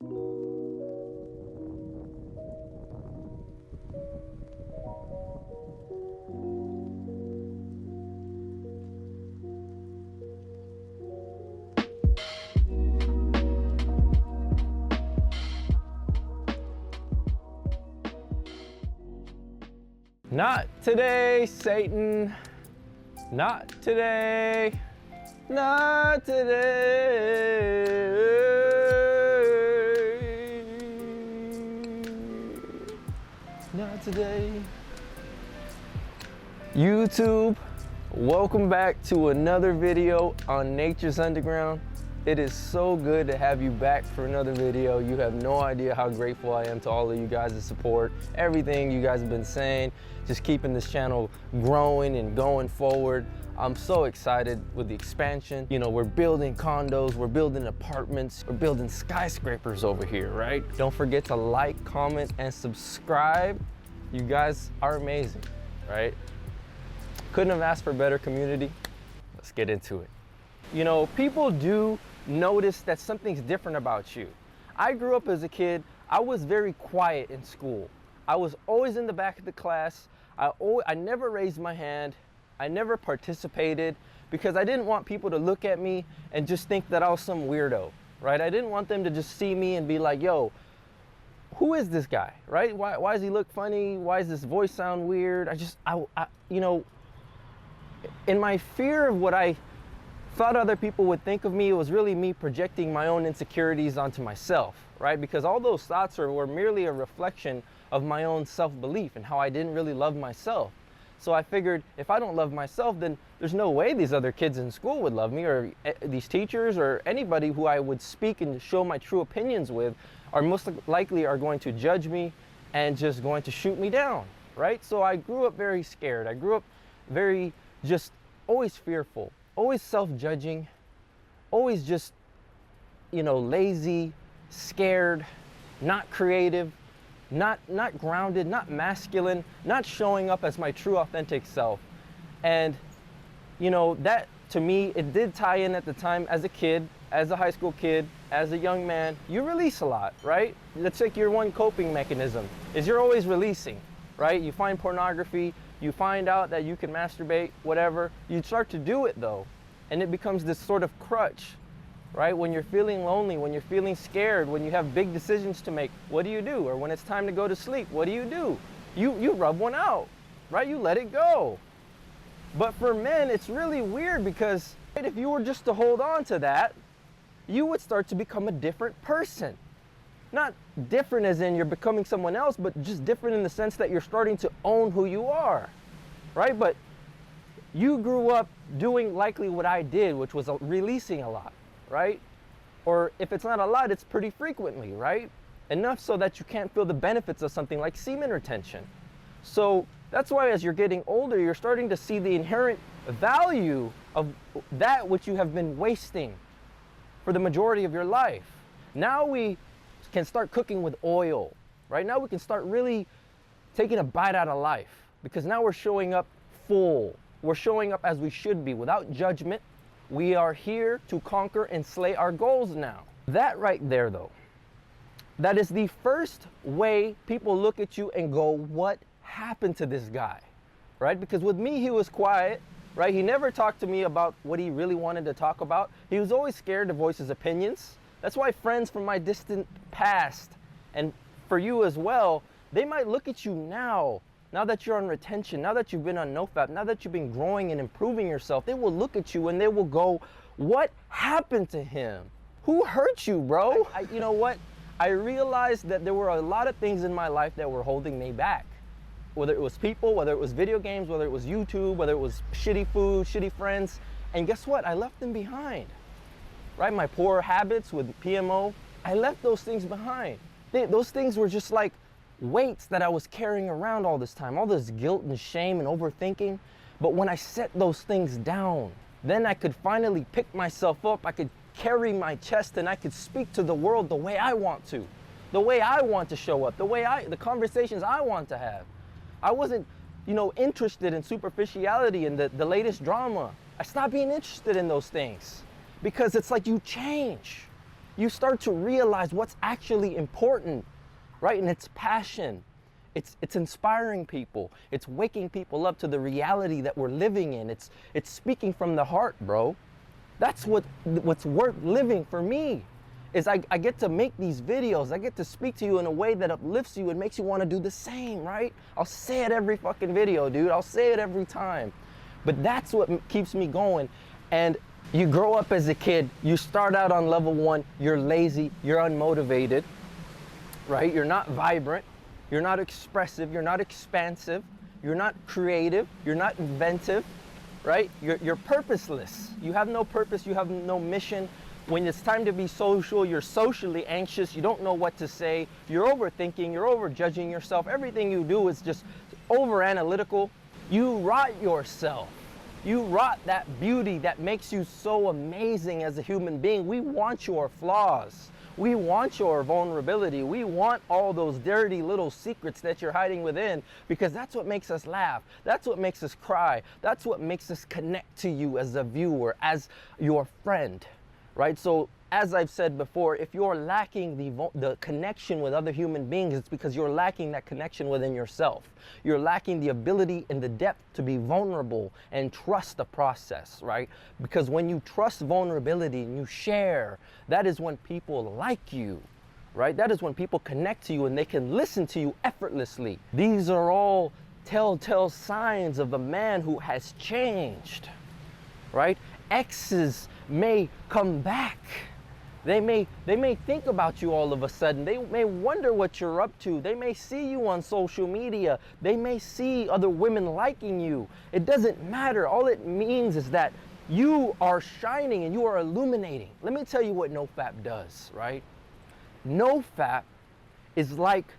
Not today, Satan. Not today. Not today. Not today. YouTube, welcome back to another video on Nature's Underground. It is so good to have you back for another video. You have no idea how grateful I am to all of you guys' support, everything you guys have been saying, just keeping this channel growing and going forward. I'm so excited with the expansion. You know, we're building condos, we're building apartments, we're building skyscrapers over here, right? Don't forget to like, comment, and subscribe. You guys are amazing, right? Couldn't have asked for a better community. Let's get into it. You know, people do notice that something's different about you. I grew up as a kid, I was very quiet in school. I was always in the back of the class. I never raised my hand. I never participated because I didn't want people to look at me and just think that I was some weirdo, right? I didn't want them to just see me and be like, yo, who is this guy, right? Why does he look funny? Why does this voice sound weird? You know, in my fear of what I thought other people would think of me, it was really me projecting my own insecurities onto myself, right? Because all those thoughts were merely a reflection of my own self-belief and how I didn't really love myself. So I figured if I don't love myself, then there's no way these other kids in school would love me, or these teachers, or anybody who I would speak and show my true opinions with are most likely are going to judge me and just going to shoot me down, right? So I grew up very scared. I grew up very just always fearful, always self-judging, always just, you know, lazy, scared, not creative, not grounded, not masculine, not showing up as my true authentic self. And you know, that to me, it did tie in at the time as a kid, as a high school kid, as a young man. You release a lot, right? That's like your one coping mechanism, is you're always releasing, right? You find pornography, you find out that you can masturbate, whatever. You start to do it though, and it becomes this sort of crutch, right? When you're feeling lonely, when you're feeling scared, when you have big decisions to make, what do you do? Or when it's time to go to sleep, what do? You rub one out, right? You let it go. But for men, it's really weird because if you were just to hold on to that, you would start to become a different person. Not different as in you're becoming someone else, but just different in the sense that you're starting to own who you are, right? But you grew up doing likely what I did, which was releasing a lot, right? Or if it's not a lot, it's pretty frequently, right? Enough so that you can't feel the benefits of something like semen retention. So that's why as you're getting older, you're starting to see the inherent value of that which you have been wasting for the majority of your life. Now we can start cooking with oil, right? Now we can start really taking a bite out of life because now we're showing up full. We're showing up as we should be without judgment. We are here to conquer and slay our goals now. That right there though, that is the first way people look at you and go, what happened to this guy, right? Because with me, he was quiet, right? He never talked to me about what he really wanted to talk about. He was always scared to voice his opinions. That's why friends from my distant past, and for you as well, they might look at you now that you're on retention, now that you've been on NoFap, now that you've been growing and improving yourself, they will look at you and they will go, what happened to him? Who hurt you, bro? You know what? I realized that there were a lot of things in my life that were holding me back. Whether it was people, whether it was video games, whether it was YouTube, whether it was shitty food, shitty friends. And guess what? I left them behind, right? My poor habits with PMO, I left those things behind. Those things were just like weights that I was carrying around all this time, all this guilt and shame and overthinking. But when I set those things down, then I could finally pick myself up. I could carry my chest and I could speak to the world the way I want to, the way I want to show up, the conversations I want to have. I wasn't, you know, interested in superficiality and the latest drama. I stopped being interested in those things because it's like you change. you start to realize what's actually important, right? And it's passion. It's inspiring people. It's waking people up to the reality that we're living in. It's speaking from the heart, bro. That's what's worth living for me, is I get to make these videos. I get to speak to you in a way that uplifts you and makes you want to do the same, right? I'll say it every fucking video, dude. I'll say it every time. But that's what keeps me going. And you grow up as a kid, you start out on level 1, you're lazy, you're unmotivated, right? You're not vibrant. You're not expressive, you're not expansive, you're not creative, you're not inventive, right? You're purposeless. You have no purpose, you have no mission. When it's time to be social, you're socially anxious, you don't know what to say, you're overthinking, you're overjudging yourself. Everything you do is just over-analytical. You rot yourself. You rot that beauty that makes you so amazing as a human being. We want your flaws. We want your vulnerability. We want all those dirty little secrets that you're hiding within, because that's what makes us laugh. That's what makes us cry. That's what makes us connect to you as a viewer, as your friend, right? So as I've said before, if you're lacking the connection with other human beings, it's because you're lacking that connection within yourself. You're lacking the ability and the depth to be vulnerable and trust the process, right? Because when you trust vulnerability and you share, that is when people like you, right? That is when people connect to you and they can listen to you effortlessly. These are all telltale signs of a man who has changed, right? Exes may come back. They may think about you all of a sudden. They may wonder what you're up to. They may see you on social media. They may see other women liking you. It doesn't matter. All it means is that you are shining and you are illuminating. Let me tell you what NoFap does, right? NoFap is like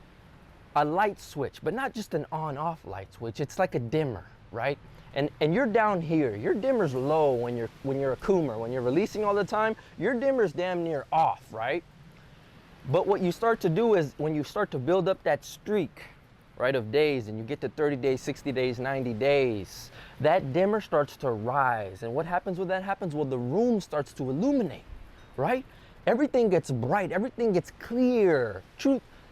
a light switch, but not just an on-off light switch. It's like a dimmer, right? And you're down here. Your dimmer's low when you're a coomer. When you're releasing all the time, your dimmer's damn near off, right? But what you start to do is when you start to build up that streak, right, of days, and you get to 30 days, 60 days, 90 days, that dimmer starts to rise. And what happens when that happens? Well, the room starts to illuminate, right? Everything gets bright. Everything gets clear.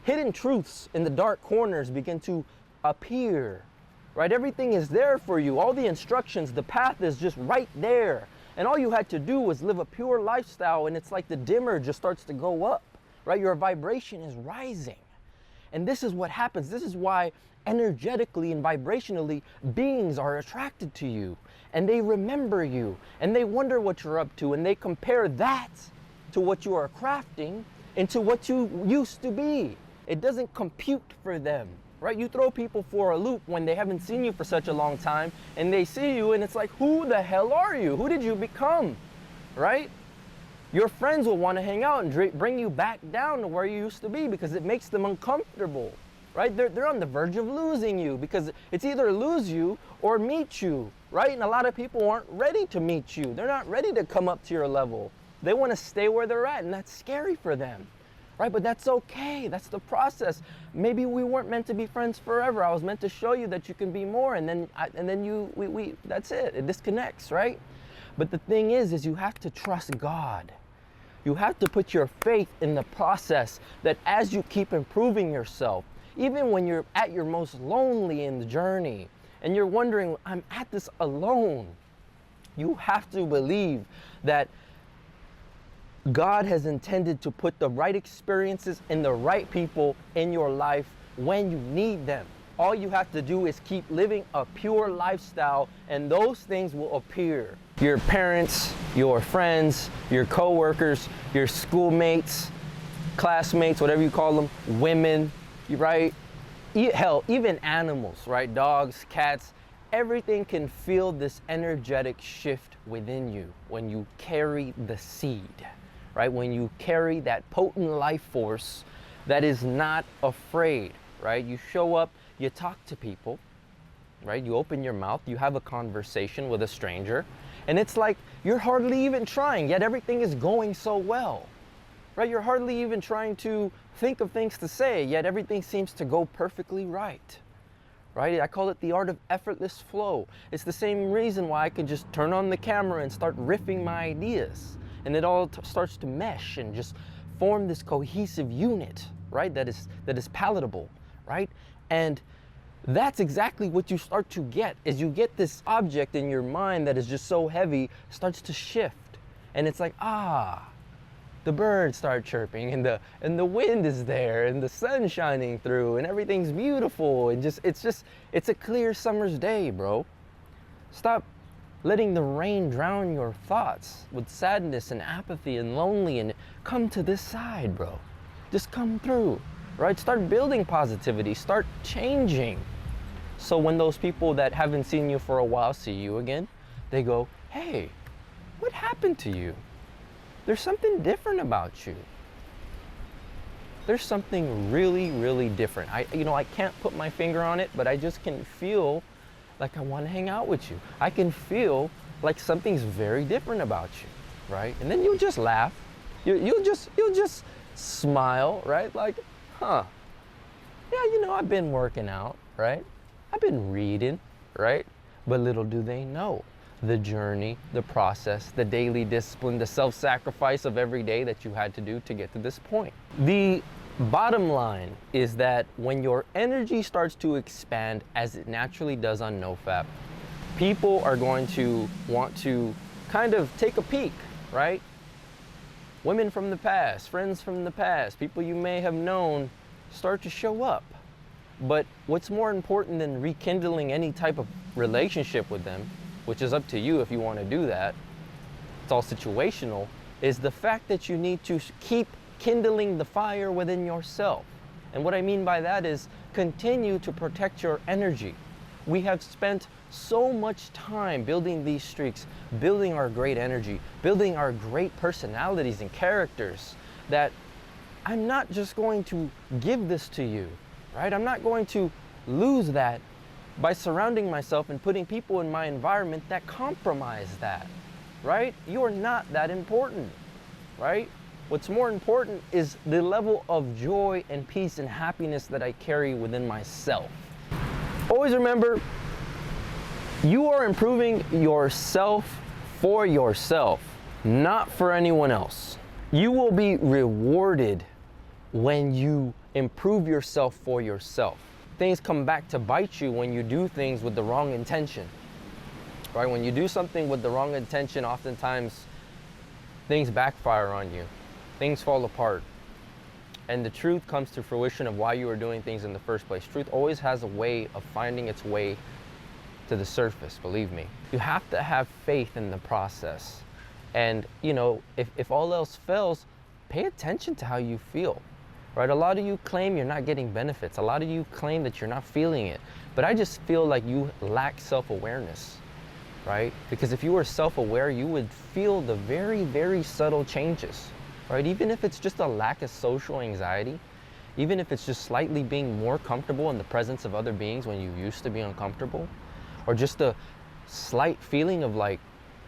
Hidden truths in the dark corners begin to appear. Right? Everything is there for you. All the instructions, the path is just right there. And all you had to do was live a pure lifestyle, and it's like the dimmer just starts to go up, right? Your vibration is rising. And this is what happens. This is why energetically and vibrationally beings are attracted to you, and they remember you, and they wonder what you're up to, and they compare that to what you are crafting into what you used to be. It doesn't compute for them. Right? You throw people for a loop when they haven't seen you for such a long time, and they see you and it's like, who the hell are you? Who did you become? Right? Your friends will want to hang out and bring you back down to where you used to be because it makes them uncomfortable. Right? They're on the verge of losing you because it's either lose you or meet you. Right? And a lot of people aren't ready to meet you. They're not ready to come up to your level. They want to stay where they're at, and that's scary for them. Right? But that's okay. That's the process. Maybe we weren't meant to be friends forever. I was meant to show you that you can be more, and then that's it. It disconnects, right? But the thing is you have to trust God. You have to put your faith in the process, that as you keep improving yourself, even when you're at your most lonely in the journey and you're wondering, I'm at this alone, you have to believe that God has intended to put the right experiences and the right people in your life when you need them. All you have to do is keep living a pure lifestyle, and those things will appear. Your parents, your friends, your coworkers, your schoolmates, classmates, whatever you call them, women, right? Hell, even animals, right? Dogs, cats, everything can feel this energetic shift within you when you carry the seed. Right? When you carry that potent life force that is not afraid, right? You show up, you talk to people, right? You open your mouth, you have a conversation with a stranger, and it's like you're hardly even trying, yet everything is going so well, right? You're hardly even trying to think of things to say, yet everything seems to go perfectly right. Right? I call it the art of effortless flow. It's the same reason why I can just turn on the camera and start riffing my ideas. And it all starts to mesh and just form this cohesive unit, right? That is palatable, right? And that's exactly what you start to get, is you get this object in your mind that is just so heavy, starts to shift. And it's like, the birds start chirping, and the wind is there, and the sun shining through, and everything's beautiful, and it's a clear summer's day, bro. Stop letting the rain drown your thoughts with sadness and apathy and lonely, and come to this side, bro. Just come through, right? Start building positivity, start changing. So when those people that haven't seen you for a while see you again, they go, hey, what happened to you? There's something different about you. There's something really, really different. I can't put my finger on it, but I just can feel like I want to hang out with you. I can feel like something's very different about you, right? And then you'll just laugh. You'll just smile, right? Like, yeah, I've been working out, right? I've been reading, right? But little do they know the journey, the process, the daily discipline, the self-sacrifice of every day that you had to do to get to this point. The bottom line is that when your energy starts to expand, as it naturally does on NoFap, people are going to want to kind of take a peek, right? Women from the past, friends from the past, people you may have known start to show up. But what's more important than rekindling any type of relationship with them, which is up to you if you want to do that, it's all situational, is the fact that you need to keep kindling the fire within yourself. And what I mean by that is continue to protect your energy. We have spent so much time building these streaks, building our great energy, building our great personalities and characters, that I'm not just going to give this to you, right? I'm not going to lose that by surrounding myself and putting people in my environment that compromise that, right? You're not that important, right? What's more important is the level of joy and peace and happiness that I carry within myself. Always remember, you are improving yourself for yourself, not for anyone else. You will be rewarded when you improve yourself for yourself. Things come back to bite you when you do things with the wrong intention, right? When you do something with the wrong intention, oftentimes things backfire on you. Things fall apart. And the truth comes to fruition of why you are doing things in the first place. Truth always has a way of finding its way to the surface, believe me. You have to have faith in the process. And, if all else fails, pay attention to how you feel. Right? A lot of you claim you're not getting benefits. A lot of you claim that you're not feeling it. But I just feel like you lack self-awareness, right? Because if you were self-aware, you would feel the very, very subtle changes, right? Even if it's just a lack of social anxiety, even if it's just slightly being more comfortable in the presence of other beings when you used to be uncomfortable, or just a slight feeling of like,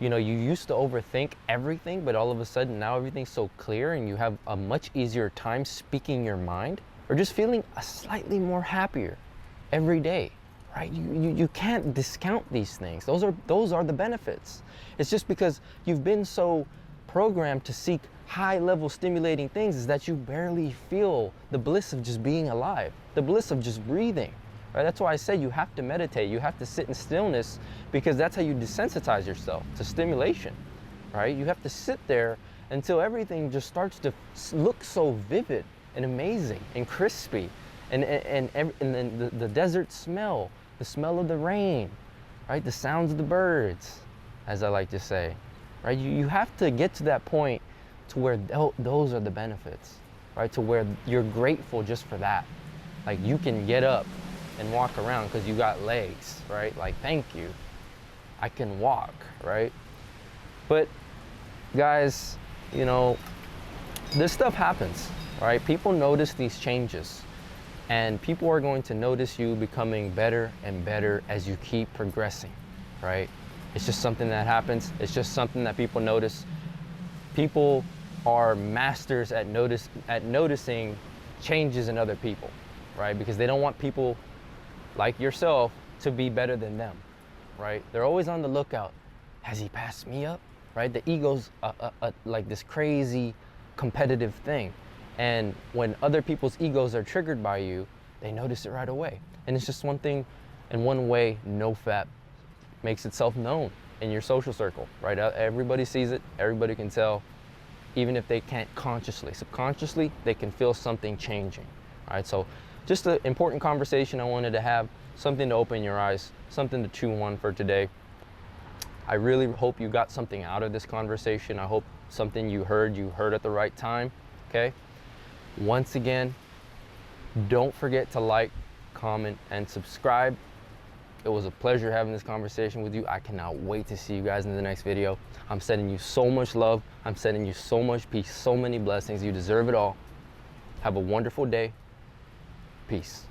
you used to overthink everything, but all of a sudden now everything's so clear and you have a much easier time speaking your mind, or just feeling a slightly more happier every day, right? You can't discount these things. Those are the benefits. It's just because you've been so programmed to seek high-level stimulating things is that you barely feel the bliss of just being alive, the bliss of just breathing. Right? That's why I say you have to meditate. You have to sit in stillness, because that's how you desensitize yourself to stimulation, right? You have to sit there until everything just starts to look so vivid and amazing and crispy, and then the desert smell, the smell of the rain, right? The sounds of the birds, as I like to say, right? You have to get to that point to where those are the benefits, right? To where you're grateful just for that. Like, you can get up and walk around because you got legs, right? Like, thank you, I can walk, right? But guys, this stuff happens, right? People notice these changes, and people are going to notice you becoming better and better as you keep progressing, right? It's just something that happens. It's just something that people notice. People are masters at noticing changes in other people, right? Because they don't want people like yourself to be better than them, right? They're always on the lookout. Has he passed me up, right? The ego's like this crazy competitive thing. And when other people's egos are triggered by you, they notice it right away. And it's just one thing and one way NoFap makes itself known in your social circle, right? Everybody sees it, everybody can tell, even if they can't consciously. Subconsciously, they can feel something changing. All right, so just an important conversation I wanted to have, something to open your eyes, something to chew on for today. I really hope you got something out of this conversation. I hope something you heard at the right time, okay? Once again, don't forget to like, comment, and subscribe. It was a pleasure having this conversation with you. I cannot wait to see you guys in the next video. I'm sending you so much love. I'm sending you so much peace, so many blessings. You deserve it all. Have a wonderful day. Peace.